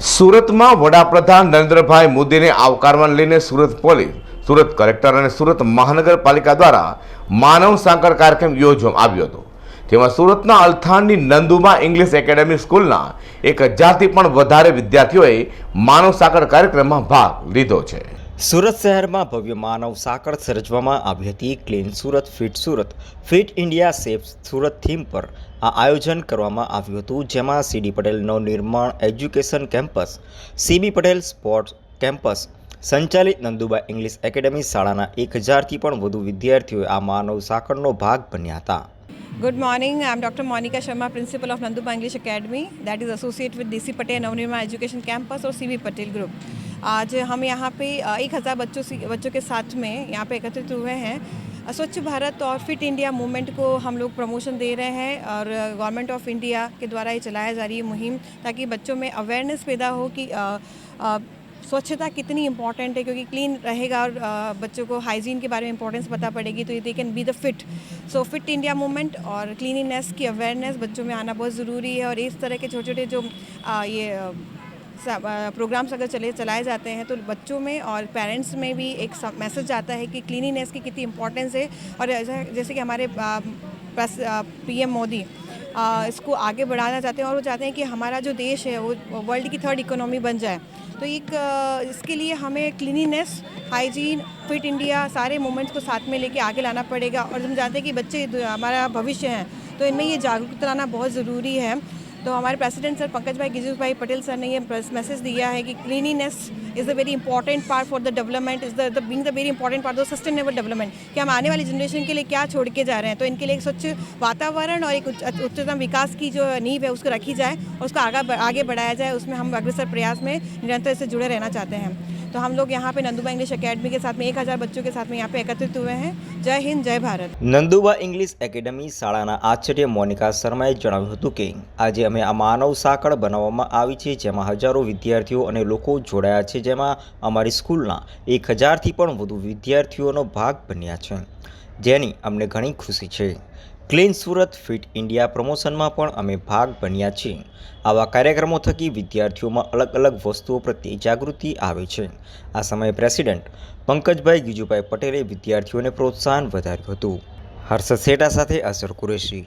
સુરતમાં વડાપ્રધાન નરેન્દ્રભાઈ મોદીને આવકારવા લઈને સુરત પોલીસ, સુરત કલેક્ટર અને સુરત મહાનગરપાલિકા દ્વારા માનવ સાંકળ કાર્યક્રમ યોજવામાં આવ્યો હતો। જેમાં સુરતના અલથાણની નંદુમા ઇંગ્લિશ એકેડમી સ્કૂલના 1000થી પણ વધારે વિદ્યાર્થીઓએ માનવ સાંકળ કાર્યક્રમમાં ભાગ લીધો છે। સુરત શહેરમાં ભવ્ય માનવ સાંકળ સર્જવામાં આવી હતી। Clean Surat, fit India, safe Surat theme પર આ આયોજન કરવામાં આવ્યું હતું, જેમાં C D Patel Navnirman education campus, C B Patel sports campus સંચાલિત નંદુબા ઇંગ્લિશ એકેડમી શાળાના 1000થી પણ વધુ વિદ્યાર્થીઓએ આ માનવ સાંકળનો ભાગ બન્યા હતા। Good morning. I am Dr. Monica Sharma, Principal of Nanduba English Academy, that is associated with DC Patel Navnirman education campus और CB पटेल ग्रुप। आज हम यहाँ पे 1000 बच्चों के साथ में यहाँ पे एकत्रित हुए हैं। स्वच्छ भारत और फिट इंडिया मूवमेंट को हम लोग प्रमोशन दे रहे हैं और गवर्नमेंट ऑफ इंडिया के द्वारा ये चलाया जा रही है मुहिम, ताकि बच्चों में अवेयरनेस पैदा हो कि स्वच्छता कितनी इंपॉर्टेंट है, क्योंकि क्लीन रहेगा और बच्चों को हाइजीन के बारे में इंपॉर्टेंस पता पड़ेगी तो they can be the fit. So fit India movement और क्लीनिनेस की अवेयरनेस बच्चों में आना बहुत ज़रूरी है। और इस तरह के छोटे छोटे जो ये प्रोग्राम्स अगर चलाए जाते हैं तो बच्चों में और पेरेंट्स में भी एक मैसेज आता है कि क्लीनिनेस की कितनी इंपॉर्टेंस है। और जैसे कि हमारे PM मोदी इसको आगे बढ़ाना चाहते हैं और वो चाहते हैं कि हमारा जो देश है वो वर्ल्ड की 3rd इकोनॉमी बन जाए। तो इसके लिए हमें क्लीनिनेस, हाइजीन, फिट इंडिया सारे मूवमेंट्स को साथ में लेके आगे लाना पड़ेगा। और हम जानते हैं कि बच्चे हमारा भविष्य हैं, तो इनमें ये जागरूकता लाना बहुत ज़रूरी है। तो हमारे प्रेसिडेंट सर पंकज भाई गिजू भाई पटेल सर ने ये मैसेज दिया है कि cleanliness is a very important part for the development, is the being the very important part of sustainable development, कि हम आने वाली जनरेशन के लिए क्या छोड़ के जा रहे हैं। तो इनके लिए एक स्वच्छ वातावरण और एक उच्चतम विकास की जो नींव है उसको रखी जाए और उसको आगे बढ़ाया जाए। उसमें हम अग्रसर प्रयास में निरंतर से जुड़े रहना चाहते हैं। तो हम लोग यहाँ पे नंदुबा इंग्लिश एकेडमी के साथ में 1000 बच्चों के साथ में यहाँ पे एकत्रित हुए हैं। जय हिंद, जय भारत। નંદુબા ઇંગ્લિશ એકેડમી શાળાના આચાર્ય મોનિકા શર્માએ જણાવ્યું હતું કે આજે અમે આ માનવ સાંકળ બનાવવામાં આવી છે, જેમાં હજારો વિદ્યાર્થીઓ અને લોકો જોડાયા છે, જેમાં અમારી સ્કૂલના 1000થી પણ વધુ વિદ્યાર્થીઓનો ભાગ બન્યા છે, જેની અમને ઘણી ખુશી છે। ક્લીન સુરત, ફિટ ઇન્ડિયા પ્રમોશનમાં પણ અમે ભાગ બન્યા છીએ। આવા કાર્યક્રમો થકી વિદ્યાર્થીઓમાં અલગ અલગ વસ્તુઓ પ્રત્યે જાગૃતિ આવે છે। આ સમયે પ્રેસિડેન્ટ પંકજભાઈ ગીજુભાઈ પટેલે વિદ્યાર્થીઓને પ્રોત્સાહન વધાર્યું હતું। હર્ષદ સેટા સાથે અસર કુરેશી।